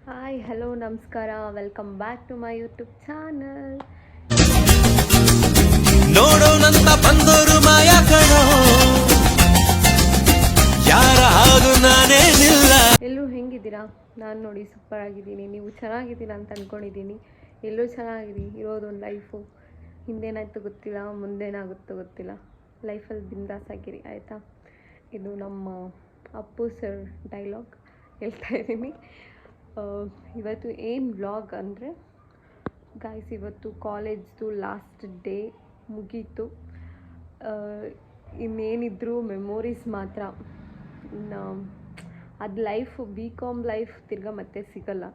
Hi hello ನಮಸ್ಕಾರ, welcome back to my YouTube channel. ನೋಡೋಣಂತ ಬಂದೋರು ಮಾಯಾ ಕಣೋ, ಯಾರ ಹಾಗು ನಾನೇನಿಲ್ಲ. ಎಲ್ಲರೂ ಹೆಂಗಿದ್ದೀರಾ? ನಾನು ನೋಡಿ ಸೂಪರ್ ಆಗಿದ್ದೀನಿ. ನೀವು ಚೆನ್ನಾಗಿದ್ದೀರಾ ಅಂತ ಅಂದ್ಕೊಂಡಿದ್ದೀನಿ. ಎಲ್ಲರೂ ಚೆನ್ನಾಗಿರಿ. ಇರೋದೊಂದು ಲೈಫು, ಹಿಂದೇನಾಯ್ತು ಗೊತ್ತಿಲ್ಲ, ಮುಂದೇನಾಗುತ್ತೋ ಗೊತ್ತಿಲ್ಲ. ಲೈಫಲ್ಲಿ ಬಿಂದಾಸ್ ಆಗಿರಿ, ಆಯಿತಾ? ಇದು ನಮ್ಮ ಅಪ್ಪು ಸರ್ ಡೈಲಾಗ್ ಹೇಳ್ತಾ ಇದ್ದೀನಿ. ಇವತ್ತು ಏನು ವ್ಲಾಗ್ ಅಂದರೆ ಗಾಯ್ಸ್, ಇವತ್ತು ಕಾಲೇಜ್ದು ಲಾಸ್ಟ್ ಡೇ ಮುಗೀತು. ಇನ್ನೇನಿದ್ರು ಮೆಮೊರೀಸ್ ಮಾತ್ರ. ಅದು ಲೈಫ್ BCom ಲೈಫ್ ತಿರ್ಗಾ ಮತ್ತೆ ಸಿಗಲ್ಲ.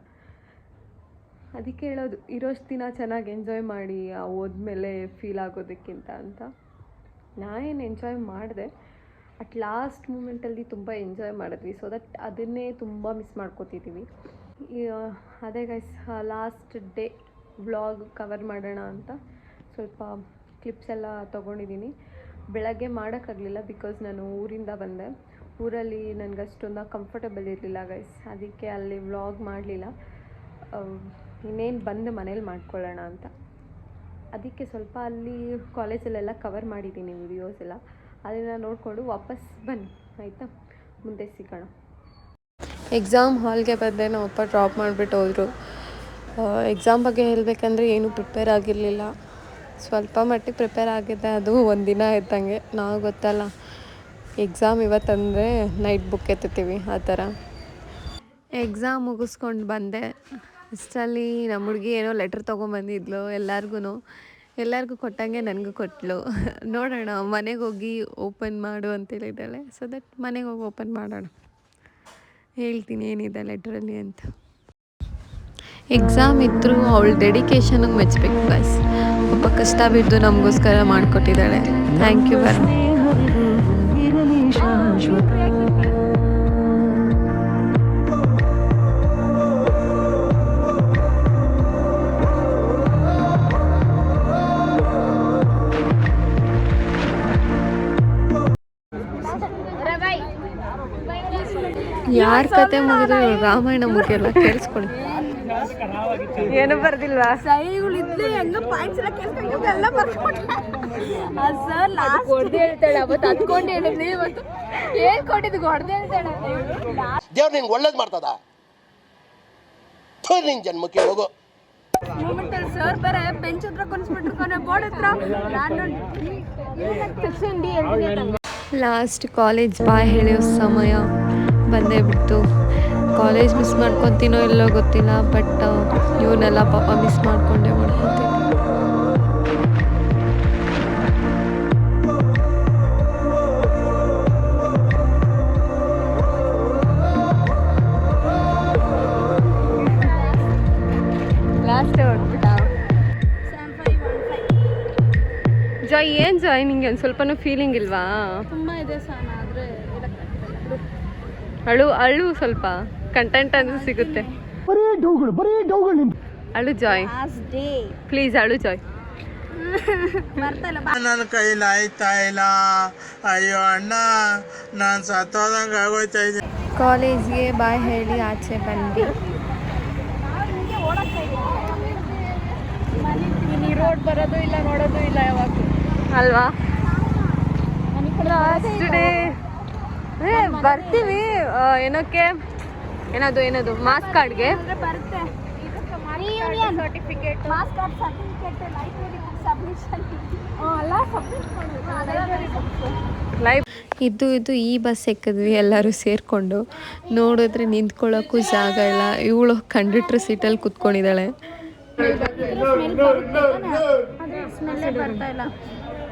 ಅದಕ್ಕೆ ಹೇಳೋದು, ಇರೋಷ್ಟು ದಿನ ಚೆನ್ನಾಗಿ ಎಂಜಾಯ್ ಮಾಡಿ, ಹೋದ್ಮೇಲೆ ಫೀಲ್ ಆಗೋದಕ್ಕಿಂತ ಅಂತ. ನಾನೇನು ಎಂಜಾಯ್ ಮಾಡಿದೆ, ಅಟ್ ಲಾಸ್ಟ್ ಮೂಮೆಂಟಲ್ಲಿ ತುಂಬ ಎಂಜಾಯ್ ಮಾಡಿದ್ವಿ. ಸೊ ದಟ್ ಅದನ್ನೇ ತುಂಬ ಮಿಸ್ ಮಾಡ್ಕೋತಿದ್ದೀವಿ. ಅದೇ guys, last day vlog cover ಮಾಡೋಣ ಅಂತ ಸ್ವಲ್ಪ ಕ್ಲಿಪ್ಸ್ ಎಲ್ಲ ತೊಗೊಂಡಿದ್ದೀನಿ. ಬೆಳಗ್ಗೆ ಮಾಡೋಕ್ಕಾಗಲಿಲ್ಲ, ಬಿಕಾಸ್ ನಾನು ಊರಿಂದ ಬಂದೆ. ಊರಲ್ಲಿ ನನಗೆ ಅಷ್ಟೊಂದು ಕಂಫರ್ಟಬಲ್ ಇರಲಿಲ್ಲ ಗೈಸ್, ಅದಕ್ಕೆ ಅಲ್ಲಿ ವ್ಲಾಗ್ ಮಾಡಲಿಲ್ಲ. ಇನ್ನೇನು ಬಂದು ಮನೇಲಿ ಮಾಡ್ಕೊಳ್ಳೋಣ ಅಂತ. ಅದಕ್ಕೆ ಸ್ವಲ್ಪ ಅಲ್ಲಿ ಕಾಲೇಜಲ್ಲೆಲ್ಲ ಕವರ್ ಮಾಡಿದ್ದೀನಿ ವಿಡಿಯೋಸ್ ಎಲ್ಲ. ಅದನ್ನು ನೋಡಿಕೊಂಡು ವಾಪಸ್ ಬನ್ನಿ, ಆಯಿತಾ? ಮುಂದೆ ಸಿಗೋಣ. ಎಕ್ಸಾಮ್ ಹಾಲ್ಗೆ ಬಂದೆ, ನಮ್ಮ ಅಪ್ಪ ಡ್ರಾಪ್ ಮಾಡಿಬಿಟ್ಟು ಹೋದರು. ಎಕ್ಸಾಮ್ ಬಗ್ಗೆ ಹೇಳಬೇಕಂದ್ರೆ ಏನೂ ಪ್ರಿಪೇರ್ ಆಗಿರಲಿಲ್ಲ. ಸ್ವಲ್ಪ ಮಟ್ಟಿಗೆ ಪ್ರಿಪೇರ್ ಆಗಿದ್ದೆ, ಅದು ಒಂದು ದಿನ ಇದ್ದಂಗೆ. ನಾವು ಗೊತ್ತಲ್ಲ, ಎಕ್ಸಾಮ್ ಇವತ್ತಂದರೆ ನೈಟ್ ಬುಕ್ ಎತ್ತುತ್ತೀವಿ, ಆ ಥರ. ಎಕ್ಸಾಮ್ ಮುಗಿಸ್ಕೊಂಡು ಬಂದೆ. ಅಷ್ಟರಲ್ಲಿ ನಮ್ಮ ಹುಡುಗಿ ಏನೋ ಲೆಟ್ರ್ ತೊಗೊಂಬಂದಿದ್ಲು. ಎಲ್ಲರಿಗೂ ಕೊಟ್ಟಂಗೆ ನನಗೂ ಕೊಟ್ಟಳು. ನೋಡೋಣ, ಮನೆಗೆ ಹೋಗಿ ಓಪನ್ ಮಾಡು ಅಂತೇಳಿದ್ದಾಳೆ. ಸೊ ದಟ್ ಮನೆಗೆ ಹೋಗಿ ಓಪನ್ ಮಾಡೋಣ, ಹೇಳ್ತೀನಿ ಏನಿದೆ ಲೆಟ್ರಲ್ಲಿ ಅಂತ. ಎಕ್ಸಾಮ್ ಇದ್ದರೂ ಅವಳ ಡೆಡಿಕೇಶನಿಗೆ ಮೆಚ್ಚಬೇಕು ಗೈಸ್. ಒಬ್ಬ ಕಷ್ಟ ಬಿದ್ದು ನಮಗೋಸ್ಕರ ಮಾಡಿಕೊಟ್ಟಿದ್ದಾಳೆ. ಥ್ಯಾಂಕ್ ಯು ಬರ್. ಯಾರ ಕತೆ ಮುಗಿದ್ರು ರಾಮಾಯಣ ಮುಗಿಯಲ್ಲ, ಕೇಳಿಸ್ಕೊಳ್ಳಿ. ಏನು ಬರ್ದಿಲ್ವಾ? ಸೈಗಳಿದ್ಲಿ ಹೆಂಗ ಪಾಯಿಂಟ್ಸ್ ಎಲ್ಲ ಕೇಳ್ಕೊಂಡು ಎಲ್ಲ ಬರ್ಕೊಂಡು ಸರ್ ಲಾಸ್ಟ್ ಹೊಡೆದು ಹೇಳ್ತಾಳೆ. ಅವತ್ತು ಹತ್ಕೊಂಡು ಹೇಳಿದ್ಲಿ, ಇವತ್ತು ಹೇಳ್ಕೊಟ್ಟಿದ್ದು ಹೊಡೆದು ಹೇಳ್ತಾಳೆ. ದೇವ್ರು ನಿಂಗೆ ಒಳ್ಳೇದು ಮಾಡ್ತದ, ನಿನ್ ಜನ್ಮಕ್ಕೆ ಹೋಗು. ಮೂಮೆಂಟ್ ಅಲ್ಲಿ ಸರ್ ಬೇರೆ ಬೆಂಚ್ ಹತ್ರ ಕುಣಿಸ್ಬಿಟ್ರು, ಬೋರ್ಡ್ ಹತ್ರ. ನಾನು ಲಾಸ್ಟ್ ಕಾಲೇಜ್ ಬಾಯ್ ಹೇಳಿಯೋ ಸಮಯ ಬಂದೇ ಬಿಟ್ಟು. ಕಾಲೇಜ್ ಮಿಸ್ ಮಾಡ್ಕೊತೀನೋ ಇಲ್ಲೋ ಗೊತ್ತಿಲ್ಲ, ಬಟ್ ಇವನ್ನೆಲ್ಲ ಪಾಪ ಮಿಸ್ ಮಾಡ್ಕೊಂಡೇ ಮಾಡ್ಕೊತೀನಿ. ಲಾಸ್ಟ್ ಹೊಡ್ಬಿಟ್ಟ ಜಾಯ್. ಏನು ಜಾಯ್, ನಿಂಗೆ ಒಂದು ಸ್ವಲ್ಪನೂ ಫೀಲಿಂಗ್ ಇಲ್ವಾ? ತುಂಬ ಇದೆ ಸರ್, ಆದರೆ ಅಳು ಸ್ವಲ್ಪ ಕಂಟೆಂಟ್ ಅಂತ ಸಿಗುತ್ತೆ. ಅಳು ಜಾಯ್, ಪ್ಲೀಸ್ ಅಳು ಜಾಯ್. ನನ್ನ ಕೈಲಿ ಆಯ್ತಾ ಇಲ್ಲ, ಅಯ್ಯೋ ಅಣ್ಣ, ನಾನು ಸತ್ತೋದಂಗೆ ಆಗೋಯ್ತಾ ಇದ್ದೀನಿ. ಕಾಲೇಜ್ಗೆ ಬಾಯ್ ಹೇಳಿ ಆಚೆ ಬಂದ್ವಿ. ರೋಡ್ ಬರೋದು ಇಲ್ಲ, ನೋಡೋದು ಇಲ್ಲ ಯಾವಾಗ ಅಲ್ವಾ? ಲಾಸ್ಟ್ ಡೇ ಬರ್ತೀವಿ. ಏನದು ಮಾಸ್ ಕಾರ್ಡ್ಗೆ ಬರುತ್ತೆ. Certificate, marks card certificate, library book submission ಎಲ್ಲ ಸಬ್ಮಿಟ್ ಲೈವ್ ಇದು ಈ ಬಸ್ ಎಕ್ಕಿದ್ವಿ ಎಲ್ಲರೂ ಸೇರಿಕೊಂಡು. ನೋಡಿದ್ರೆ ನಿಂತ್ಕೊಳ್ಳೋಕ್ಕೂ ಜಾಗ ಇಲ್ಲ. ಇವಳು ಕಂಡಕ್ಟರ್ ಸೀಟಲ್ಲಿ ಕೂತ್ಕೊಂಡಿದ್ದಾಳೆ. ಸ್ಮೆಲ್ಲೇ ಬರ್ತಾ ಇಲ್ಲ.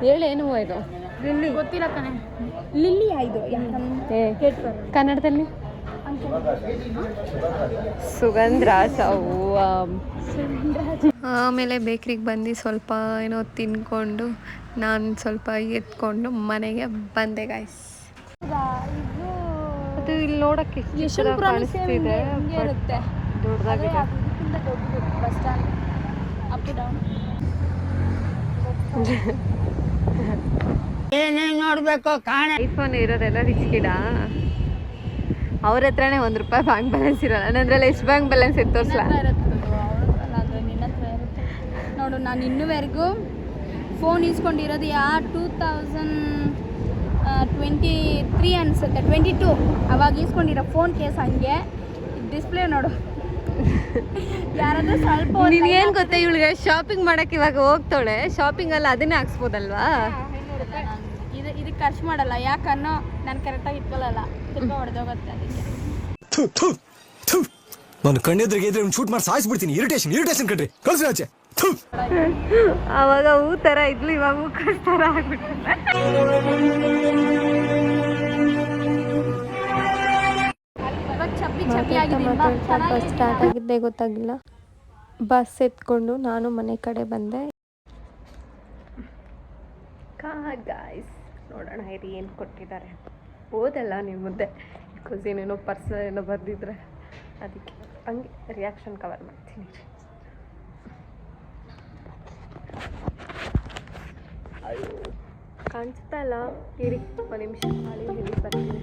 ಹೇಳೇನು ಇದು? ಲಿಲ್ಲಿ ಗೊತ್ತಿಲ್ಲ ಕಣೆ. ಲಿಲ್ಲಿ ಆಯ್ತು ಕನ್ನಡದಲ್ಲಿ ಸುಗಂಧರಾಜ. ಆಮೇಲೆ ಬೇಕ್ರಿಗೆ ಬಂದು ಸ್ವಲ್ಪ ಏನೋ ತಿನ್ಕೊಂಡು ನಾನು ಸ್ವಲ್ಪ ಎತ್ಕೊಂಡು ಮನೆಗೆ ಬಂದೆ ಗಾಯ್ಸ್. ಅದು ಇಲ್ಲಿ ನೋಡೋಕ್ಕೆ ಎಷ್ಟು ಕಾಣಿಸ್ತಿದೆ, ದೊಡ್ಡದಾಗಿದೆ. ಬಸ್ ಸ್ಟ್ಯಾಂಡ್ ಅಪ್ ಡೌನ್ ಏನೇನು ನೋಡ್ಬೇಕು ಕಾಣ. ಐಫೋನ್ ಇರೋದೆಲ್ಲ ರಿಚ್ ಗಿಡ. ಅವ್ರ ಹತ್ರನೇ ₹1 ಬ್ಯಾಂಕ್ ಬ್ಯಾಲೆನ್ಸ್ ಇರಲ್ಲ. ನನ್ನದ್ರಲ್ಲಿ ಎಷ್ಟು ಬ್ಯಾಂಕ್ ಬ್ಯಾಲೆನ್ಸ್ ಇತ್ತು ತೋರಿಸ್ಲಾ? ನೋಡು, ನಾನು ಇನ್ನೂವರೆಗೂ ಫೋನ್ ಇಸ್ಕೊಂಡಿರೋದು 2023 ಅನಿಸುತ್ತೆ, 22 ಅವಾಗ ಇಸ್ಕೊಂಡಿರೋ ಫೋನ್ ಕೇಸ್ ಹಂಗೆ ಡಿಸ್ಪ್ಲೇ ನೋಡು. ಯಾರಾದ್ರೂ ಸ್ವಲ್ಪ ನೀನೇನು ಗೊತ್ತಾ, ಇವಳಿಗೆ ಶಾಪಿಂಗ್ ಮಾಡಕ್ಕೆ ಇವಾಗ ಹೋಗ್ತಾಳೆ, ಶಾಪಿಂಗಲ್ಲಿ ಅದನ್ನೇ ಹಾಕ್ಸ್ಬೋದಲ್ವಾ? ಇದಕ್ಕೆ ಖರ್ಚು ಮಾಡಲ್ಲ, ಯಾಕನ್ನೋ ನಾನು ಕರೆಕ್ಟಾಗಿ ಇಟ್ಕೊಳ್ಳಲ್ಲ, ತುಂಬ ಹೊಡೆದೋಗುತ್ತೆ ಅದಕ್ಕೆ. ನಾನು ಕಣ್ಣೆದ್ರಿಗೆ ಇದ್ರೆ ಒಂದು ಶೂಟ್ ಮಾಡಿ ಸಾಯಿಸ್ಬಿಡ್ತೀನಿ. ಇರಿಟೇಷನ್ ಕಣ್ರಿ, ಕಳ್ಸಿ ಆಚೆ. ಆವಾಗ ಹೂ ಥರ ಇದ್ಲು, ಇವಾಗ ಹೂ ಥರ ಆಗ್ಬಿಟ್ಟಿಲ್ಲ. ಬಸ್ ಸ್ಟಾರ್ಟ್ ಆಗಿದ್ದೇ ಗೊತ್ತಾಗಿಲ್ಲ. ಬಸ್ ಎತ್ಕೊಂಡು ನಾನು ಮನೆ ಕಡೆ ಬಂದೆ. ಗಾಯ್ಸ್, ನೋಡೋಣ ಇರಿ ಏನು ಕೊಟ್ಟಿದ್ದಾರೆ. ಓದಲ್ಲ ನೀವು ಮುಂದೆ, ಬಿಕಾಸ್ ಏನೇನೋ ಪರ್ಸನಲ್ ಏನೋ ಬರೆದಿದ್ರೆ ಅದಕ್ಕೆ ಹಂಗೆ ರಿಯಾಕ್ಷನ್ ಕವರ್ ಮಾಡ್ತೀನಿ. ಅಯ್ಯೋ ಕಾಣಿಸ್ತಾ ಇಲ್ಲ, ಇರಿ ಒಂದು ನಿಮಿಷ ಖಾಲಿ ಹೇಳಿ ಬರ್ತೀನಿ.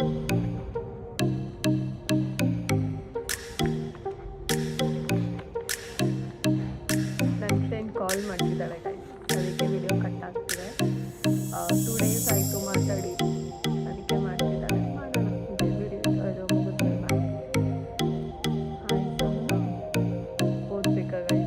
ನನ್ನ ಫ್ರೆಂಡ್ ಕಾಲ್ ಮಾಡ್ತಿದ್ದಾಳೆ ಗೈಸ್, ಅದಕ್ಕೆ ವಿಡಿಯೋ ಕಟ್ ಆಗ್ತಿದೆ. 2 days ಆಯಿತು ಮಾತಾಡಿ, ಅದಕ್ಕೆ ಮಾಡ್ತಿದ್ದಾಳೆ. ಮಾಡೋಣ ವಿಡಿಯೋ ಅದು ಮುಗಿದ್ಮೇಲೆ ಮಾಡಿ. ಆಯಿತು, ಓದ್ಬೇಕಾ ಗೈಸ್?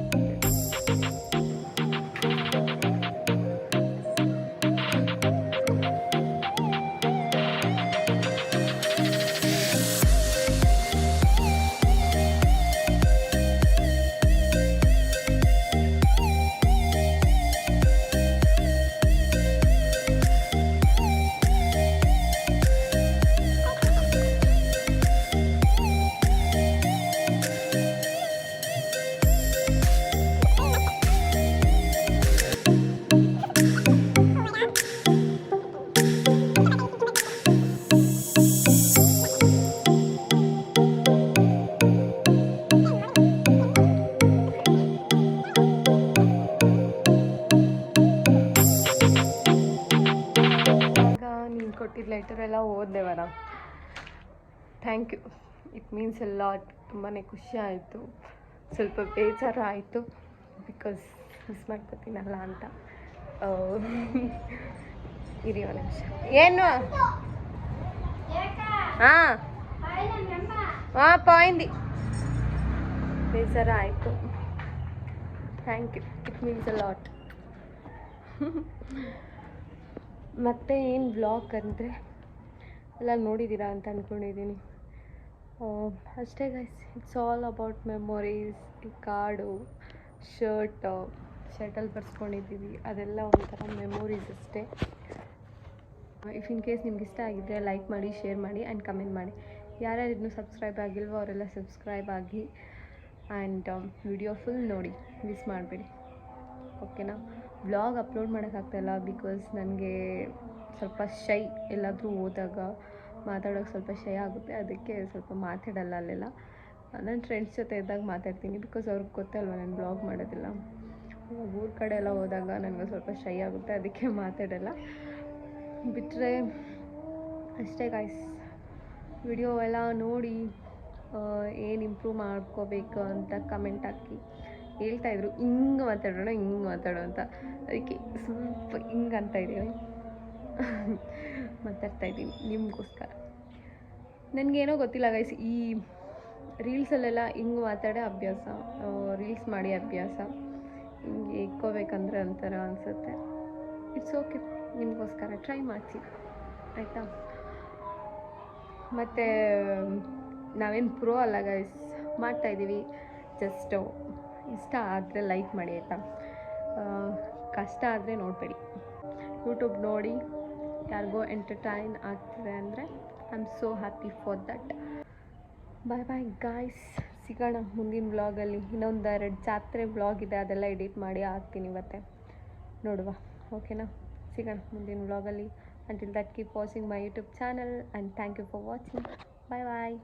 ನೀನು ಕೊಟ್ಟಿದ್ದ ಲೆಟರ್ ಎಲ್ಲ ಓದಿದೆ ವರ. Thank you, it means a lot. ತುಂಬಾ ಖುಷಿ ಆಯಿತು, ಸ್ವಲ್ಪ ಬೇಜಾರು ಆಯಿತು, ಬಿಕಾಸ್ ಮಿಸ್ ಮಾಡ್ಕೊತೀನಲ್ಲ ಅಂತ. ಇರಿ ಒಂದು ನಿಮಿಷ. ಏನು ಹಾಂ ಪಾಯಿಂದಿ ಬೇಜಾರು ಆಯಿತು. Thank you, it means a lot. ಮತ್ತು ಏನು ವ್ಲಾಗ್ ಅಂದರೆ ಎಲ್ಲ ನೋಡಿದ್ದೀರಾ ಅಂತ ಅಂದ್ಕೊಂಡಿದ್ದೀನಿ. ಅಷ್ಟೇ guys, it's all about memories. ಈ ಕಾರ್ಡು, ಶರ್ಟಲ್ಲಿ ಬರ್ಸ್ಕೊಂಡಿದ್ದೀವಿ, ಅದೆಲ್ಲ ಒಂಥರ ಮೆಮೊರೀಸ್ ಅಷ್ಟೇ. ಇಫ್ ಇನ್ ಕೇಸ್ ನಿಮ್ಗೆ ಇಷ್ಟ ಆಗಿದ್ದರೆ ಲೈಕ್ ಮಾಡಿ, ಶೇರ್ ಮಾಡಿ ಆ್ಯಂಡ್ ಕಮೆಂಟ್ ಮಾಡಿ. ಯಾರ್ಯಾರು ಇನ್ನೂ ಸಬ್ಸ್ಕ್ರೈಬ್ ಆಗಿಲ್ವೋ ಅವರೆಲ್ಲ ಸಬ್ಸ್ಕ್ರೈಬ್ ಆಗಿ ಆ್ಯಂಡ್ ವಿಡಿಯೋ ಫುಲ್ ನೋಡಿ, ಮಿಸ್ ಮಾಡಬೇಡಿ. ಓಕೆನಾ? ವ್ಲಾಗ್ ಅಪ್ಲೋಡ್ ಮಾಡೋಕ್ಕಾಗ್ತಾಯಿಲ್ಲ ಬಿಕಾಸ್ ನನಗೆ ಸ್ವಲ್ಪ ಶೈ, ಎಲ್ಲಾದರೂ ಹೋದಾಗ ಮಾತಾಡೋಕ್ಕೆ ಸ್ವಲ್ಪ ಶೈ ಆಗುತ್ತೆ, ಅದಕ್ಕೆ ಸ್ವಲ್ಪ ಮಾತಾಡಲ್ಲ ಅಲ್ಲೆಲ್ಲ. ನನ್ನ ಫ್ರೆಂಡ್ಸ್ ಜೊತೆ ಇದ್ದಾಗ ಮಾತಾಡ್ತೀನಿ, ಬಿಕಾಸ್ ಅವ್ರಿಗೆ ಗೊತ್ತಲ್ವ ನಾನು ವ್ಲಾಗ್ ಮಾಡೋದಿಲ್ಲ. ಊರ ಕಡೆ ಎಲ್ಲ ಹೋದಾಗ ನನಗೆ ಸ್ವಲ್ಪ ಶೈ ಆಗುತ್ತೆ, ಅದಕ್ಕೆ ಮಾತಾಡಲ್ಲ. ಬಿಟ್ಟರೆ ಅಷ್ಟೇ ಗಾಯ್ಸ್. ವಿಡಿಯೋ ಎಲ್ಲ ನೋಡಿ ಏನು ಇಂಪ್ರೂವ್ ಮಾಡ್ಕೋಬೇಕು ಅಂತ ಕಮೆಂಟ್ ಹಾಕಿ. ಹೇಳ್ತಾಯಿದ್ರು ಹಿಂಗೆ ಮಾತಾಡೋಣ ಅಂತ, ಅದಕ್ಕೆ ಸ್ವಲ್ಪ ಹಿಂಗೆ ಅಂತ ಇದ್ದೀವಿ, ಮಾತಾಡ್ತಾಯಿದ್ದೀನಿ ನಿಮಗೋಸ್ಕರ. ನನಗೇನೋ ಗೊತ್ತಿಲ್ಲ ಗೈಸ್, ಈ ರೀಲ್ಸಲ್ಲೆಲ್ಲ ಹಿಂಗೆ ಮಾತಾಡೋ ಅಭ್ಯಾಸ, ರೀಲ್ಸ್ ಮಾಡಿ ಅಭ್ಯಾಸ, ಹಿಂಗೆ ಇಕ್ಕೋಬೇಕಂದ್ರೆ ಒಂಥರ ಅನಿಸುತ್ತೆ. ಇಟ್ಸ್ ಓಕೆ, ನಿಮಗೋಸ್ಕರ ಟ್ರೈ ಮಾಡ್ತೀನಿ, ಆಯಿತಾ? ಮತ್ತು ನಾವೇನು ಪ್ರೋ ಅಲ್ಲ ಗೈಸ್, ಮಾಡ್ತಾಯಿದ್ದೀವಿ. ಜಸ್ಟ್ ಇಷ್ಟ ಆದರೆ ಲೈಕ್ ಮಾಡಿ, ಆಯಿತಾ? ಕಷ್ಟ ಆದರೆ ನೋಡಬೇಡಿ. ಯೂಟ್ಯೂಬ್ ನೋಡಿ ಯಾರಿಗೋ ಎಂಟರ್ಟೈನ್ ಆಗ್ತಿದೆ ಅಂದರೆ I am so happy for that. Bye bye guys, ಸಿಗೋಣ ಮುಂದಿನ ವ್ಲಾಗಲ್ಲಿ. ಇನ್ನೊಂದು 2 ಜಾತ್ರೆ ವ್ಲಾಗ್ ಇದೆ, ಅದೆಲ್ಲ ಎಡಿಟ್ ಮಾಡಿ ಹಾಕ್ತೀನಿ ಇವತ್ತೆ, ನೋಡುವ. ಓಕೆನಾ? ಸಿಗೋಣ ಮುಂದಿನ ವ್ಲಾಗಲ್ಲಿ. Until that, keep watching my YouTube channel and thank you for watching. Bye bye.